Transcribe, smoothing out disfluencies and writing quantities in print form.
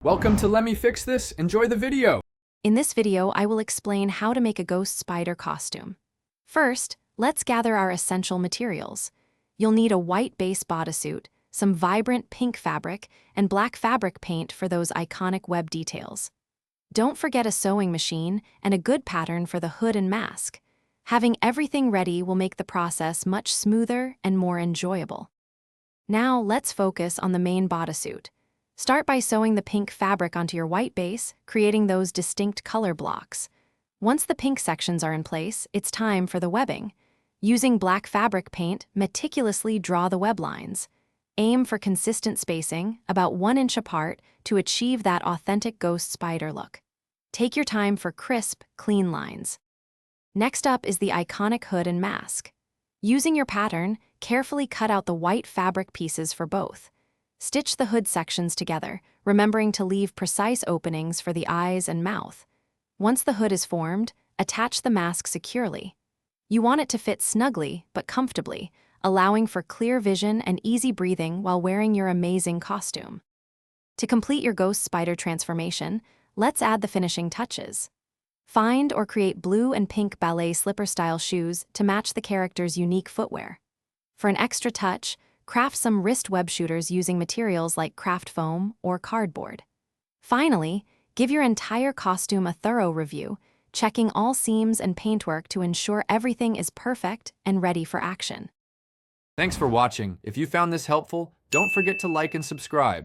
Welcome to Let Me Fix This. Enjoy the video. In this video, I will explain how to make a ghost spider costume. First, let's gather our essential materials. You'll need a white base bodysuit, some vibrant pink fabric, and black fabric paint for those iconic web details. Don't forget a sewing machine and a good pattern for the hood and mask. Having everything ready will make the process much smoother and more enjoyable. Now, let's focus on the main bodysuit. Start by sewing the pink fabric onto your white base, creating those distinct color blocks. Once the pink sections are in place, it's time for the webbing. Using black fabric paint, meticulously draw the web lines. Aim for consistent spacing, about 1 inch apart, to achieve that authentic ghost spider look. Take your time for crisp, clean lines. Next up is the iconic hood and mask. Using your pattern, carefully cut out the white fabric pieces for both. Stitch the hood sections together, remembering to leave precise openings for the eyes and mouth. Once the hood is formed, attach the mask securely. You want it to fit snugly but comfortably, allowing for clear vision and easy breathing while wearing your amazing costume. To complete your ghost spider transformation, let's add the finishing touches. Find or create blue and pink ballet slipper-style shoes to match the character's unique footwear. For an extra touch, craft some wrist web shooters using materials like craft foam or cardboard. Finally, give your entire costume a thorough review, checking all seams and paintwork to ensure everything is perfect and ready for action. Thanks for watching. If you found this helpful, don't forget to like and subscribe.